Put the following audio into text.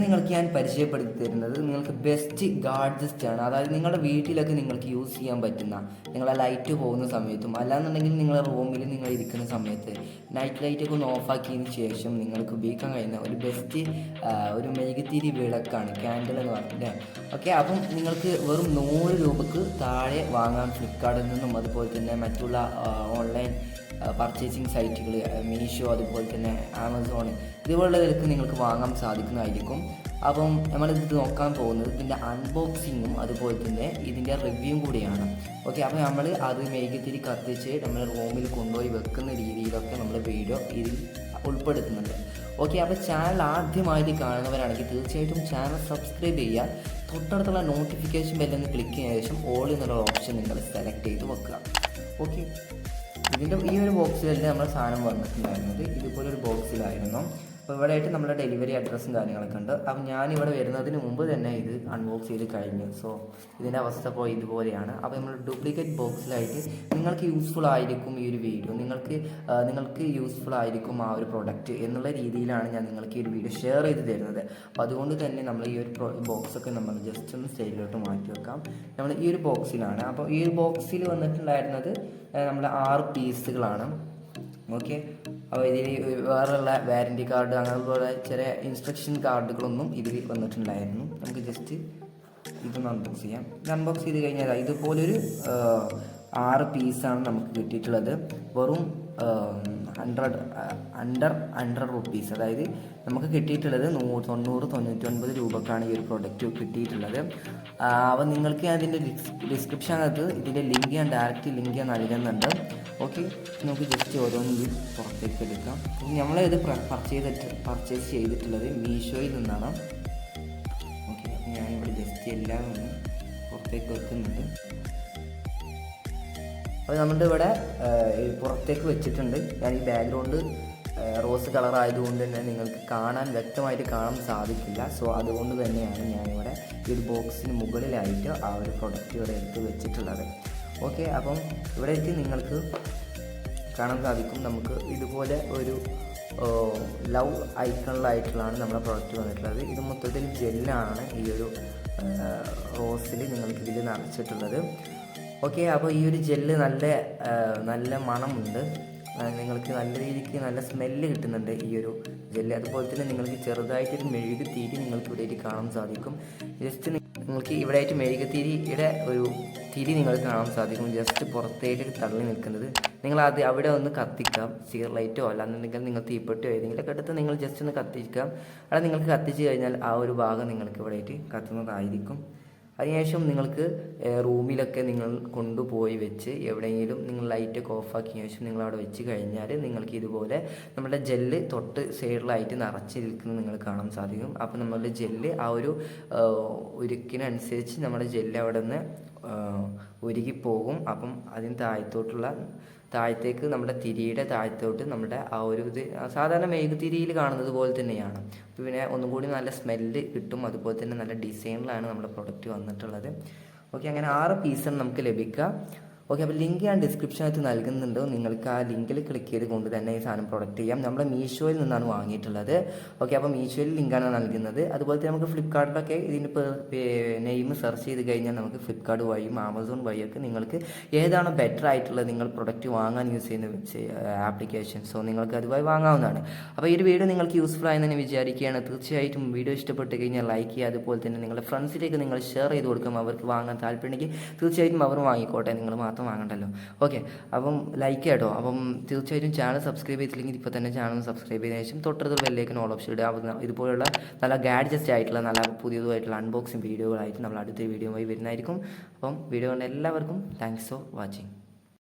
നിങ്ങൾക്ക് ഞാൻ പരിചയപ്പെടുത്തി തരുന്നത് നിങ്ങൾക്ക് ബെസ്റ്റ് ഗാഡ്ജറ്റ് ആണ്. അതായത് നിങ്ങളുടെ വീട്ടിലൊക്കെ നിങ്ങൾക്ക് യൂസ് ചെയ്യാൻ പറ്റുന്ന, നിങ്ങളെ ലൈറ്റ് പോകുന്ന സമയത്തും അല്ലാന്നുണ്ടെങ്കിൽ നിങ്ങളുടെ റൂമിൽ നിങ്ങൾ ഇരിക്കുന്ന സമയത്ത് നൈറ്റ് ലൈറ്റൊക്കെ ഒന്ന് ഓഫാക്കിയതിന് ശേഷം നിങ്ങൾക്ക് ഉപയോഗിക്കാൻ കഴിയുന്ന ഒരു ബെസ്റ്റ് ഒരു മെഴുകുതിരി വിളക്കാണ് ക്യാൻഡിൽ എന്ന് പറഞ്ഞില്ലേ. ഓക്കെ, അപ്പം നിങ്ങൾക്ക് വെറും 100 രൂപക്ക് താഴെ വാങ്ങാം ഫ്ലിപ്കാർട്ടിൽ നിന്നും അതുപോലെ തന്നെ മറ്റുള്ള ഓൺലൈൻ പർച്ചേസിങ് സൈറ്റുകൾ മീഷോ അതുപോലെ തന്നെ ആമസോൺ ഇതുപോലുള്ളവർക്ക് നിങ്ങൾക്ക് വാങ്ങാൻ സാധിക്കുന്നതായിരിക്കും. അപ്പം നമ്മളിത് നോക്കാൻ പോകുന്നത് ഇതിൻ്റെ അൺബോക്സിങ്ങും അതുപോലെ തന്നെ ഇതിൻ്റെ റിവ്യൂവും കൂടിയാണ്. ഓക്കെ, അപ്പോൾ നമ്മൾ അത് മെഴുകുതിരി കത്തിച്ച് നമ്മൾ റൂമിൽ കൊണ്ടുപോയി വെക്കുന്ന രീതിയിലൊക്കെ നമ്മൾ വീഡിയോ ഇതിൽ ഉൾപ്പെടുത്തുന്നുണ്ട്. ഓക്കെ, അപ്പോൾ ചാനൽ ആദ്യമായിട്ട് കാണുന്നവരാണെങ്കിൽ തീർച്ചയായിട്ടും ചാനൽ സബ്സ്ക്രൈബ് ചെയ്യുക. തൊട്ടടുത്തുള്ള നോട്ടിഫിക്കേഷൻ ബെല്ലൊന്ന് ക്ലിക്ക് ചെയ്തതിനു ശേഷം ഓൾ എന്നുള്ള ഓപ്ഷൻ നിങ്ങൾ സെലക്ട് ചെയ്ത് വെക്കുക. ഓക്കെ, ഇതിൻ്റെ ഈ ഒരു ബോക്സിലല്ലേ നമ്മുടെ സാധനം വന്നിട്ടുണ്ടായിരുന്നത്, ഇതുപോലൊരു ബോക്സിലായിരുന്നു. അപ്പോൾ ഇവിടെ ആയിട്ട് നമ്മുടെ ഡെലിവറി അഡ്രസ്സും കാര്യങ്ങളൊക്കെ ഉണ്ട്. അപ്പം ഞാനിവിടെ വരുന്നതിന് മുമ്പ് തന്നെ ഇത് അൺബോക്സ് ചെയ്ത് കഴിഞ്ഞു. സോ ഇതിൻ്റെ അവസ്ഥ ഇപ്പോൾ ഇതുപോലെയാണ്. അപ്പോൾ നമ്മൾ ഡ്യൂപ്ലിക്കേറ്റ് ബോക്സിലായിട്ട് നിങ്ങൾക്ക് യൂസ്ഫുൾ ആയിരിക്കും ഈ ഒരു വീഡിയോ, നിങ്ങൾക്ക് യൂസ്ഫുൾ ആയിരിക്കും ആ ഒരു പ്രൊഡക്റ്റ് എന്നുള്ള രീതിയിലാണ് ഞാൻ നിങ്ങൾക്ക് ഈ ഒരു വീഡിയോ ഷെയർ ചെയ്ത് തരുന്നത്. അപ്പോൾ അതുകൊണ്ട് തന്നെ നമ്മൾ ഈ ഒരു ബോക്സൊക്കെ നമ്മൾ ജസ്റ്റ് ഒന്ന് സൈഡിലോട്ട് മാറ്റി വെക്കാം. നമ്മൾ ഈ ഒരു ബോക്സിലാണ്. അപ്പോൾ ഈ ഒരു ബോക്സിൽ വന്നിട്ടുണ്ടായിരുന്നത് നമ്മൾ 6 പീസുകളാണ്. ഓക്കെ, അപ്പോൾ ഇതിൽ വേറെയുള്ള വാറൻറ്റി കാർഡ് അങ്ങനെയുള്ള ചെറിയ ഇൻസ്ട്രക്ഷൻ കാർഡുകളൊന്നും ഇതിൽ വന്നിട്ടുണ്ടായിരുന്നു. നമുക്ക് ജസ്റ്റ് ഇതൊന്ന് അൺബോക്സ് ചെയ്യാം. ഇത് അൺബോക്സ് ചെയ്ത് കഴിഞ്ഞാൽ ഇതുപോലൊരു 6 പീസാണ് നമുക്ക് കിട്ടിയിട്ടുള്ളത്. വെറും 100 റുപ്പീസ്, അതായത് നമുക്ക് കിട്ടിയിട്ടുള്ളത് 99 രൂപക്കാണ് ഈ ഒരു പ്രൊഡക്റ്റ് കിട്ടിയിട്ടുള്ളത്. അപ്പോൾ നിങ്ങൾക്ക് അതിൻ്റെ ഡിസ്ക്രിപ്ഷനകത്ത് ഇതിൻ്റെ ലിങ്ക് ഞാൻ ഡയറക്റ്റ് ലിങ്ക് ഞാൻ നൽകുന്നുണ്ട്. ഓക്കെ, നമുക്ക് ജസ്റ്റ് ഓരോന്നും പുറത്തേക്ക് എടുക്കാം. നമ്മളിത് പർച്ചേസ് ചെയ്തിട്ടുള്ളത് മീഷോയിൽ നിന്നാണ്. ഓക്കെ, ഞാനിവിടെ ജസ്റ്റ് എല്ലാം ഒന്ന് പുറത്തേക്ക് വെക്കുന്നുണ്ട്. അപ്പോൾ നമ്മുടെ ഇവിടെ പുറത്തേക്ക് വെച്ചിട്ടുണ്ട്. ഞാൻ ഈ ബാക്ക്ഗ്രൗണ്ട് റോസ് കളർ ആയതുകൊണ്ട് തന്നെ നിങ്ങൾക്ക് വ്യക്തമായിട്ട് കാണാൻ സാധിക്കില്ല. സോ അതുകൊണ്ട് തന്നെയാണ് ഞാനിവിടെ ഈ ഒരു ബോക്സിന് മുകളിലായിട്ട് ആ ഒരു പ്രൊഡക്റ്റ് ഇവിടെ എടുത്ത് വെച്ചിട്ടുള്ളത്. ഓക്കെ, അപ്പം ഇവിടെ നിങ്ങൾക്ക് കാണാൻ സാധിക്കും. നമുക്ക് ഇതുപോലെ ഒരു ലവ് ഐക്കണിലായിട്ടുള്ളതാണ് നമ്മുടെ പ്രൊഡക്റ്റ് വന്നിട്ടുള്ളത്. ഇത് മൊത്തത്തിൽ ജെല്ലാണ് ഈ ഒരു റോസിൽ നിങ്ങൾക്കിതിൽ നിറച്ചിട്ടുള്ളത്. ഓക്കെ, അപ്പോൾ ഈ ഒരു ജെല്ല് നല്ല മണമുണ്ട്. നിങ്ങൾക്ക് നല്ല രീതിക്ക് നല്ല സ്മെല്ല് കിട്ടുന്നുണ്ട് ഈ ഒരു ജെല്ല്. അതുപോലെ തന്നെ നിങ്ങൾക്ക് ചെറുതായിട്ടൊരു മെഴുകുതിരി നിങ്ങൾക്ക് ഇവിടെ കാണാൻ സാധിക്കും. ജസ്റ്റ് നിങ്ങൾക്ക് ഇവിടെ ആയിട്ട് മെഴുകുതിരിയുടെ ഒരു തിരി നിങ്ങൾക്ക് കാണാൻ സാധിക്കും. ജസ്റ്റ് പുറത്തേക്ക് തള്ളി നിൽക്കുന്നത്. നിങ്ങൾ അവിടെ ഒന്ന് കത്തിക്കാം, സിഗർ ലൈറ്റോ അല്ലാന്നുണ്ടെങ്കിൽ നിങ്ങൾ തീപ്പെട്ടിയോ ഏതെങ്കിലുമൊക്കെ എടുത്ത് നിങ്ങൾ ജസ്റ്റ് ഒന്ന് കത്തിക്കാം. അവിടെ നിങ്ങൾക്ക് കത്തിച്ച് കഴിഞ്ഞാൽ ആ ഒരു ഭാഗം നിങ്ങൾക്ക് ഇവിടെ ആയിട്ട് കത്തുന്നതായിരിക്കും. അതിനുശേഷം നിങ്ങൾക്ക് റൂമിലൊക്കെ നിങ്ങൾ കൊണ്ടുപോയി വെച്ച് എവിടെയെങ്കിലും നിങ്ങൾ ലൈറ്റൊക്കെ ഓഫാക്കിയ ശേഷം നിങ്ങൾ അവിടെ വെച്ച് കഴിഞ്ഞാൽ നിങ്ങൾക്ക് ഇതുപോലെ നമ്മുടെ ജെല്ല് തൊട്ട് സൈഡിലായിട്ട് നിറച്ചിരിക്കുന്നത് നിങ്ങൾ കാണാൻ സാധിക്കും. അപ്പോൾ നമ്മളുടെ ജെല്ല് ആ ഒരു ഉരുക്കിനനുസരിച്ച് നമ്മുടെ ജെല്ല് അവിടെ നിന്ന് ഉരുകിപ്പോകും. അപ്പം അതിന് താഴത്തേക്ക് നമ്മുടെ തിരിയുടെ താഴത്തോട്ട് നമ്മുടെ ആ ഒരു ഇത് സാധാരണ മെഴുകുതിരിയിൽ കാണുന്നത് പോലെ തന്നെയാണ്. പിന്നെ ഒന്നും കൂടി നല്ല സ്മെല്ല് കിട്ടും. അതുപോലെ തന്നെ നല്ല ഡിസൈനിലാണ് നമ്മുടെ പ്രൊഡക്റ്റ് വന്നിട്ടുള്ളത്. ഓക്കെ, അങ്ങനെ 6 പീസാണ് നമുക്ക് ലഭിക്കുക. ഓക്കെ, അപ്പോൾ ലിങ്ക് ഞാൻ ഡിസ്ക്രിപ്ഷനകത്ത് നൽകുന്നുണ്ട്. നിങ്ങൾക്ക് ആ ലിങ്കിൽ ക്ലിക്ക് ചെയ്ത് കൊണ്ട് തന്നെ ഈ സാധനം പ്രൊഡക്റ്റ് ചെയ്യാം. നമ്മൾ മീഷോയിൽ നിന്നാണ് വാങ്ങിയിട്ടുള്ളത്. ഓക്കെ, അപ്പോൾ മീഷോയിൽ ലിങ്കാണ് നൽകുന്നത്. അതുപോലെ തന്നെ നമുക്ക് ഫ്ലിപ്കാർട്ടിലൊക്കെ ഇതിൻ്റെ നെയിം സെർച്ച് ചെയ്ത് കഴിഞ്ഞാൽ നമുക്ക് ഫ്ലിപ്കാർട്ട് വഴിയും ആമസോൺ വഴിയൊക്കെ നിങ്ങൾക്ക് ഏതാണ് ബെറ്റർ ആയിട്ടുള്ളത് നിങ്ങൾ പ്രൊഡക്റ്റ് വാങ്ങാൻ യൂസ് ചെയ്യുന്ന ആപ്ലിക്കേഷൻ, സോ നിങ്ങൾക്ക് അതുവഴി വാങ്ങാവുന്നതാണ്. അപ്പോൾ ഈ ഒരു വീഡിയോ നിങ്ങൾക്ക് യൂസ്ഫുൾ ആയെന്ന് തന്നെ വിചാരിക്കുകയാണ്. തീർച്ചയായിട്ടും വീഡിയോ ഇഷ്ടപ്പെട്ട് കഴിഞ്ഞാൽ ലൈക്ക് ചെയ്യുക. അതുപോലെ തന്നെ നിങ്ങളുടെ ഫ്രണ്ട്സിലേക്ക് നിങ്ങൾ ഷെയർ ചെയ്ത് കൊടുക്കും. അവർക്ക് വാങ്ങാൻ താല്പര്യമുണ്ടെങ്കിൽ തീർച്ചയായിട്ടും അവർ വാങ്ങിക്കോട്ടെ, നിങ്ങൾ മാത്രം വാങ്ങണ്ടല്ലോ. ഓക്കെ, അപ്പം ലൈക്ക് കേട്ടോ. അപ്പം തീർച്ചയായിട്ടും ചാനൽ സബ്സ്ക്രൈബ് ചെയ്തില്ലെങ്കിൽ ഇപ്പോൾ തന്നെ ചാനൽ സബ്സ്ക്രൈബ് ചെയ്തതിനു ശേഷം തൊട്ടടുത്ത് ബെല്ലേക്ക് ഓൾ ഓപ്ഷൻ ഇടുക. ഇതുപോലുള്ള നല്ല ഗാഡ്ജറ്റ്സ് ആയിട്ടുള്ള നല്ല പുതിയതുമായിട്ടുള്ള അൺബോക്സിങ് വീഡിയോകളായിട്ട് നമ്മൾ അടുത്ത വീഡിയോയുമായി വരുന്നതായിരിക്കും. അപ്പം വീഡിയോ കണ്ട എല്ലാവർക്കും താങ്ക്സ് ഫോർ വാച്ചിങ്.